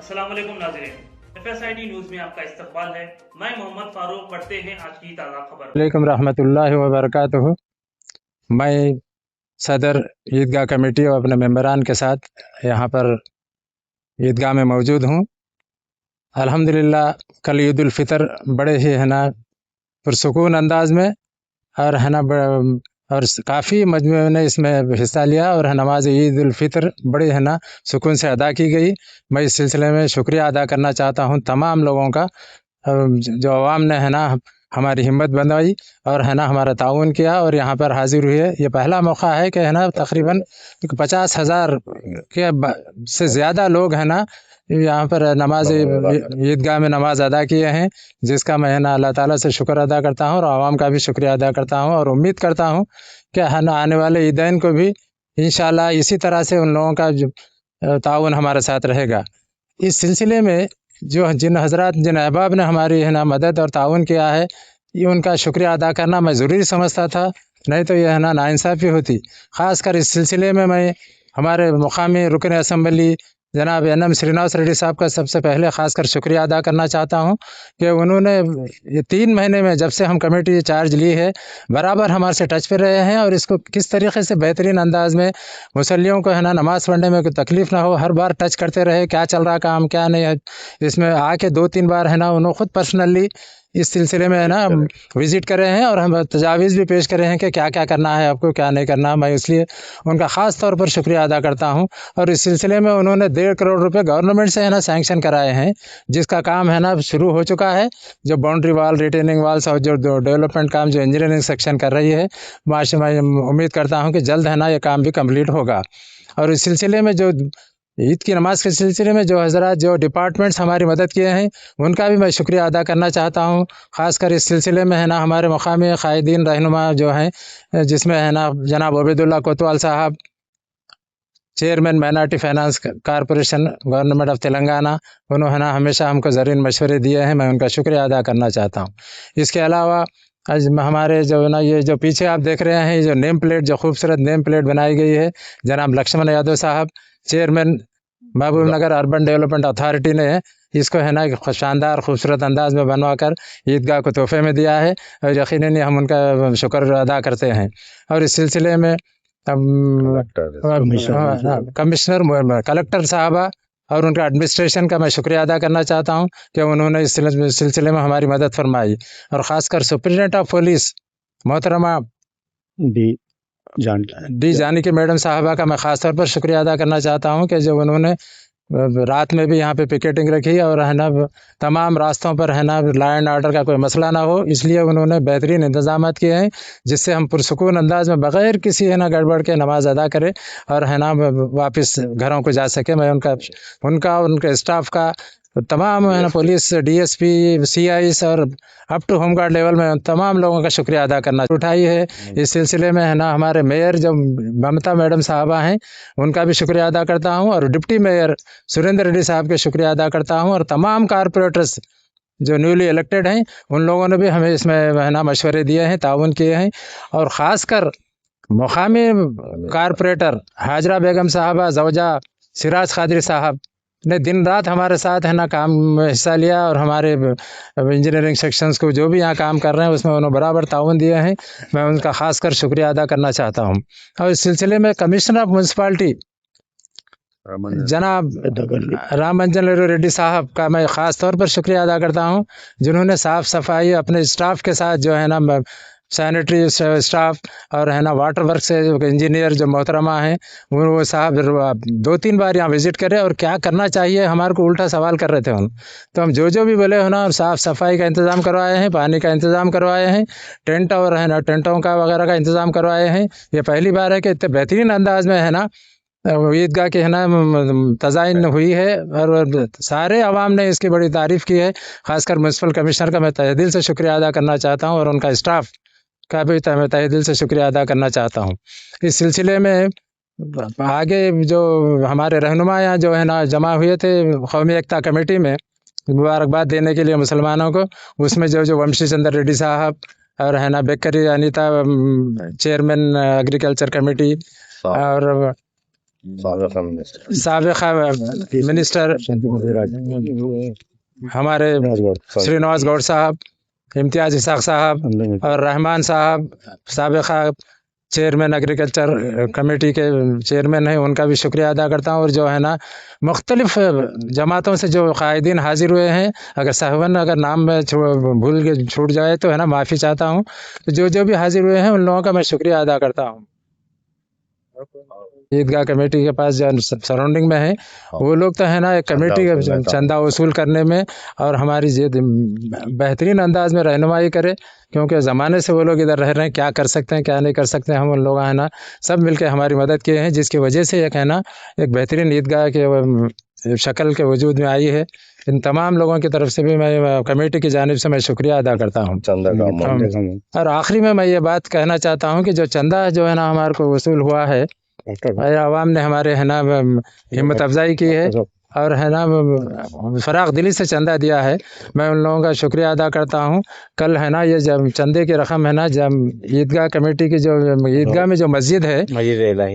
अस्सलाम वालेकुम नाज़रीन, FSID न्यूज़ में आपका इस्तकबाल है। मैं मोहम्मद फारूक। पढ़ते हैं आज की ताज़ा खबर। वालेकुम रहमतुल्लाहि व बरकातुहू। मैं सदर ईदगाह कमेटी और अपने मेंबरान के साथ यहाँ पर ईदगाह में मौजूद हूँ। अल्हम्दुलिल्लाह कल ईद उल फितर बड़े ही है ना पुरसुकून अंदाज में और है ना और काफ़ी मजमू ने इसमें हिस्सा लिया और नमाज ईद उल फितर बड़ी है ना सुकून से अदा की गई। मैं इस सिलसिले में शुक्रिया अदा करना चाहता हूँ तमाम लोगों का, जो अवाम ने है ना हमारी हिम्मत बनाई और है ना हमारा ताउन किया और यहाँ पर हाजिर हुए। ये पहला मौका है कि है ना तकरीबन 50,000 के से ज़्यादा लोग हैं ना यहाँ पर नमाज ईदगाह में नमाज अदा किए हैं, जिसका मैं है ना अल्लाह ताला से शुक्र अदा करता हूँ और आवाम का भी शुक्रिया अदा करता हूँ और उम्मीद करता हूँ कि है ना आने वाले ईदैन को भी इंशाल्लाह इसी तरह से उन लोगों का जो ताउन हमारे साथ रहेगा। इस सिलसिले में जिन हजरात जिन अहबाब ने हमारी है ना मदद और ताउन किया है, ये उनका शुक्रिया अदा करना मैं ज़रूरी समझता था, नहीं तो यह है ना नाइंसाफ़ी होती। ख़ासकर इस सिलसिले में मैं हमारे मुकामी रुकन असम्बली जनाब NM श्रीनिवास रेड्डी साहब का सबसे पहले ख़ासकर शुक्रिया अदा करना चाहता हूँ कि उन्होंने ये 3 महीने में जब से हम कमेटी चार्ज ली है बराबर हमारे से टच पे रहे हैं और इसको किस तरीके से बेहतरीन अंदाज में मुसल्लियों को है ना नमाज़ पढ़ने में कोई तकलीफ़ ना हो, हर बार टच करते रहे क्या चल रहा काम क्या नहीं है। इसमें आके 2-3 बार है ना उन्होंने ख़ुद पर्सनली इस सिलसिले में है ना विज़िट करे हैं और हम तजावीज़ भी पेश करे हैं कि क्या क्या करना है आपको क्या नहीं करना। मैं इसलिए उनका ख़ास तौर पर शुक्रिया अदा करता हूं। और इस सिलसिले में उन्होंने 1.5 करोड़ रुपए गवर्नमेंट से है ना सैंक्शन कराए हैं, जिसका काम है ना शुरू हो चुका है। जो बाउंड्री वाल रिटेनिंग वाल्स और जो डेवलपमेंट काम जो इंजीनियरिंग सेक्शन कर रही है, मैं उम्मीद करता हूँ कि जल्द है ना ये काम भी कम्प्लीट होगा। और इस सिलसिले में जो ईद की नमाज के सिलसिले में जो हजरात जो डिपार्टमेंट्स हमारी मदद किए हैं उनका भी मैं शुक्रिया अदा करना चाहता हूं। ख़ासकर इस सिलसिले में है ना हमारे मकामी कायदीन रहनुमा जो हैं, जिसमें है ना जनाब उबैदुल्लाह कोतवाल साहब, chairman minority finance corporation government of Telangana, उन्होंने ना हमेशा हमको ज़रीन मशवरे दिए हैं, मैं उनका शुक्रिया अदा करना चाहता हूँ। इसके अलावा आज हमारे जो ना ये जो पीछे आप देख रहे हैं जो नेम प्लेट जो खूबसूरत नेम प्लेट बनाई गई है, जनाब लक्ष्मण यादव साहब चेयरमैन महबूब नगर अर्बन डेवलपमेंट अथॉरिटी ने इसको है ना शानदार खूबसूरत अंदाज में बनवा कर ईदगाह को तोहफे में दिया है और यकीनन हम उनका शुक्र अदा करते हैं। और इस सिलसिले में कमिश्नर कलेक्टर साहबा और उनका एडमिनिस्ट्रेशन का मैं शुक्रिया अदा करना चाहता हूं कि उन्होंने इस सिलसिले में हमारी मदद फरमाई। और ख़ासकर सुप्रिटेंडेंट ऑफ पुलिस मोहतरमा डी जानी मैडम साहबा का मैं ख़ास तौर पर शुक्रिया अदा करना चाहता हूं कि जो उन्होंने रात में भी यहाँ पे पिकेटिंग रखी और है ना तमाम रास्तों पर है ना लॉ एंड ऑर्डर का कोई मसला ना हो, इसलिए उन्होंने बेहतरीन इंतजाम किए हैं जिससे हम पुरसुकून अंदाज में बग़ैर किसी है ना गड़बड़ के नमाज अदा करें और है ना वापस घरों को जा सके। मैं उनके स्टाफ का तमाम है ना पुलिस DSP CIs और अप टू होमगार्ड लेवल में तमाम लोगों का शुक्रिया अदा करना उठाई है। इस सिलसिले में है ना हमारे मेयर जो ममता मैडम साहबा हैं उनका भी शुक्रिया अदा करता हूं और डिप्टी मेयर सुरेंद्र रेड्डी साहब के शुक्रिया अदा करता हूं और तमाम कारपोरेटर्स जो न्यूली इलेक्टेड हैं उन लोगों ने भी हमें इसमें है ना मशवरे दिए हैं, ताउन किए हैं। और ख़ासकर मुकामी कारपोरेटर हाजरा बेगम साहबा ज़ौजा सिराज कादरी साहब ने दिन रात हमारे साथ है ना काम में हिस्सा लिया और हमारे इंजीनियरिंग सेक्शंस को जो भी यहाँ काम कर रहे हैं उसमें उन्होंने बराबर ताउन दिए हैं, मैं उनका ख़ासकर शुक्रिया अदा करना चाहता हूँ। और इस सिलसिले में कमिश्नर ऑफ म्यूनसिपालिटी जनाब रामंजन रेड्डी साहब का मैं ख़ास तौर पर शुक्रिया अदा करता हूँ, जिन्होंने साफ़ सफाई अपने स्टाफ के साथ जो है ना सैनिटरी स्टाफ और है ना वाटर वर्क से इंजीनियर जो मोहतरमा हैं वो साहब 2-3 बार यहाँ विज़िट करे और क्या करना चाहिए हमारे को उल्टा सवाल कर रहे थे उन, तो हम जो भी बोले हो ना साफ़ सफाई का इंतज़ाम करवाए हैं, पानी का इंतज़ाम करवाए हैं, टेंट और है ना टेंटों का वगैरह का इंतज़ाम करवाए हैं। ये पहली बार है कि इतने बेहतरीन अंदाज में है ना ईदगाह की है ना तज़ाइन हुई है और सारे अवाम ने इसकी बड़ी तारीफ़ की है। ख़ासकर म्यूनसिपल कमिश्नर का मैं तहे दिल से शुक्रिया अदा करना चाहता हूँ और उनका स्टाफ का भी मैं तहे दिल से शुक्रिया अदा करना चाहता हूँ। इस सिलसिले में आगे जो हमारे रहनुमा यहाँ जो है ना जमा हुए थे कौमी एकता कमेटी में मुबारकबाद देने के लिए मुसलमानों को, उसमें जो वंशी चंद्र रेड्डी साहब और है ना bakery Anita chairman agriculture committee और سابقہ منسٹر ہمارے شری نواز گوڑ صاحب، امتیاز اسحاق صاحب اور رحمان صاحب سابقہ چیئرمین ایگریکلچر کمیٹی کے چیئرمین ہیں، ان کا بھی شکریہ ادا کرتا ہوں. اور جو ہے نا مختلف جماعتوں سے جو قائدین حاضر ہوئے ہیں، اگر سہون اگر نام میں بھول کے چھوٹ جائے تو ہے نا معافی چاہتا ہوں. جو بھی حاضر ہوئے ہیں ان لوگوں کا میں شکریہ ادا کرتا ہوں. عیدگاہ کمیٹی کے پاس جو سراؤنڈنگ میں ہے وہ لوگ تو ہے نا ایک کمیٹی کا چندہ وصول کرنے میں اور ہماری بہترین انداز میں رہنمائی کرے، کیونکہ زمانے سے وہ لوگ ادھر رہ رہے ہیں، کیا کر سکتے ہیں کیا نہیں کر سکتے ہیں. ہم ان لوگ ہے نا سب مل کے ہماری مدد کیے ہیں، جس کی وجہ سے ایک ہے نا ایک بہترین عیدگاہ کے شکل کے وجود میں آئی ہے. ان تمام لوگوں کی طرف سے بھی میں کمیٹی کی جانب سے میں شکریہ ادا کرتا ہوں. اور آخری میں یہ بات کہنا چاہتا ہوں کہ جو چندہ جو ہے نا ہمارے کو وصول ہوا ہے، عوام نے ہمارے ہے نا ہمت افزائی کی ہے اور ہے نا فراغ دلی سے چندہ دیا ہے. میں ان لوگوں کا شکریہ ادا کرتا ہوں. کل ہے نا یہ جب چندے کی رقم ہے نا جب عیدگاہ کمیٹی کی جو عیدگاہ میں جو مسجد ہے،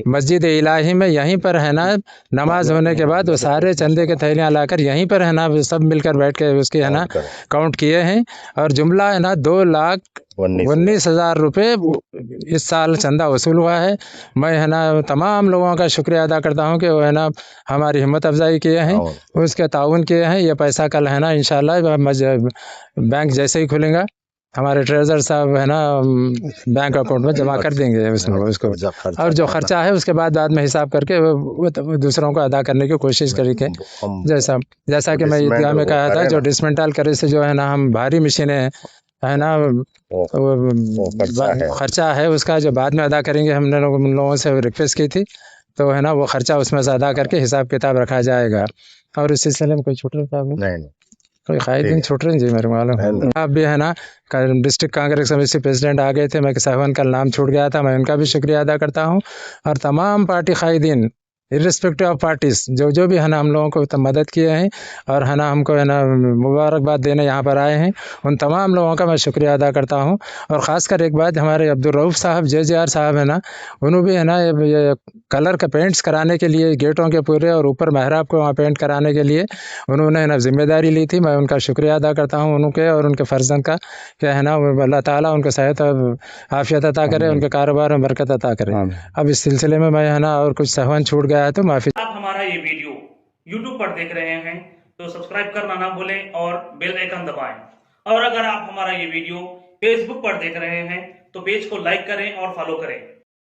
مسجد الہی میں، یہیں پر ہے نا نماز ہونے کے بعد وہ سارے چندے کے تھیلیاں لا کر یہیں پر ہے نا سب مل کر بیٹھ کے اس کی ہے نا کاؤنٹ کیے ہیں، اور جملہ ہے نا 2,19,000 روپے اس سال چندہ وصول ہوا ہے. میں ہے نا تمام لوگوں کا شکریہ ادا کرتا ہوں کہ وہ ہے نا ہماری ہمت افزائی کیے ہیں، اس کے تعاون کیے ہیں. یہ پیسہ کل ہے نا انشاءاللہ بینک جیسے ہی کھلیں گا ہمارے ٹریزر صاحب ہے نا بینک اکاؤنٹ میں جمع کر دیں گے اس کو، اور جو خرچہ ہے اس کے بعد میں حساب کر کے وہ دوسروں کو ادا کرنے کی کوشش کریں گے. جیسا کہ میں عیدگاہ میں کہا تھا، جو ڈسمنٹل کرے سے جو ہے نا ہم بھاری مشینیں ہے نا خرچہ ہے اس کا جو بعد میں ادا کریں گے. ہم نے ان لوگوں سے ریکویسٹ کی تھی تو ہے نا وہ خرچہ اس میں سے ادا کر کے حساب کتاب رکھا جائے گا. اور اس سلسلے میں کوئی چھوٹ رہا نہیں کوئی قائدین چھوٹ رہے ہیں؟ جی میرے معلوم آپ بھی ہے نا ڈسٹرکٹ کانگریس کمیٹی پریزیڈنٹ آ گئے تھے، میں سہون کا نام چھوٹ گیا تھا، میں ان کا بھی شکریہ ادا کرتا ہوں. اور تمام پارٹی قائدین ارسپیکٹو آف پارٹیز جو بھی ہے نا ہم لوگوں کو مدد کیے ہیں اور ہے نا ہم کو ہے نا مبارکباد دینے یہاں پر آئے ہیں، ان تمام لوگوں کا میں شکریہ ادا کرتا ہوں. اور خاص کر ایک بات، ہمارے عبدالرؤف صاحب JJR صاحب ہے نا، انہوں بھی ہے نا یہ کلر کا پینٹس کرانے کے لیے گیٹوں کے پورے اور اوپر محراب کو وہاں پینٹ کرانے کے لیے انہوں نے نا ذمہ داری لی تھی. میں ان کا شکریہ ادا کرتا ہوں ان کے اور ان کے فرزند کا کہ ہے نا اللہ تعالیٰ ان کو صحت اور عافیت عطا کرے، ان کے کاروبار میں برکت عطا کرے. اب اس سلسلے میں ہے نا اور کچھ سہون چھوٹ گیا ہے تو معافی. آپ ہمارا یہ ویڈیو YouTube پر دیکھ رہے ہیں تو سبسکرائب کرنا نہ بھولیں اور بیل آئیکن دبائیں. اور اگر آپ ہمارا یہ ویڈیو Facebook پر دیکھ رہے ہیں تو پیج کو لائک کریں اور فالو کریں.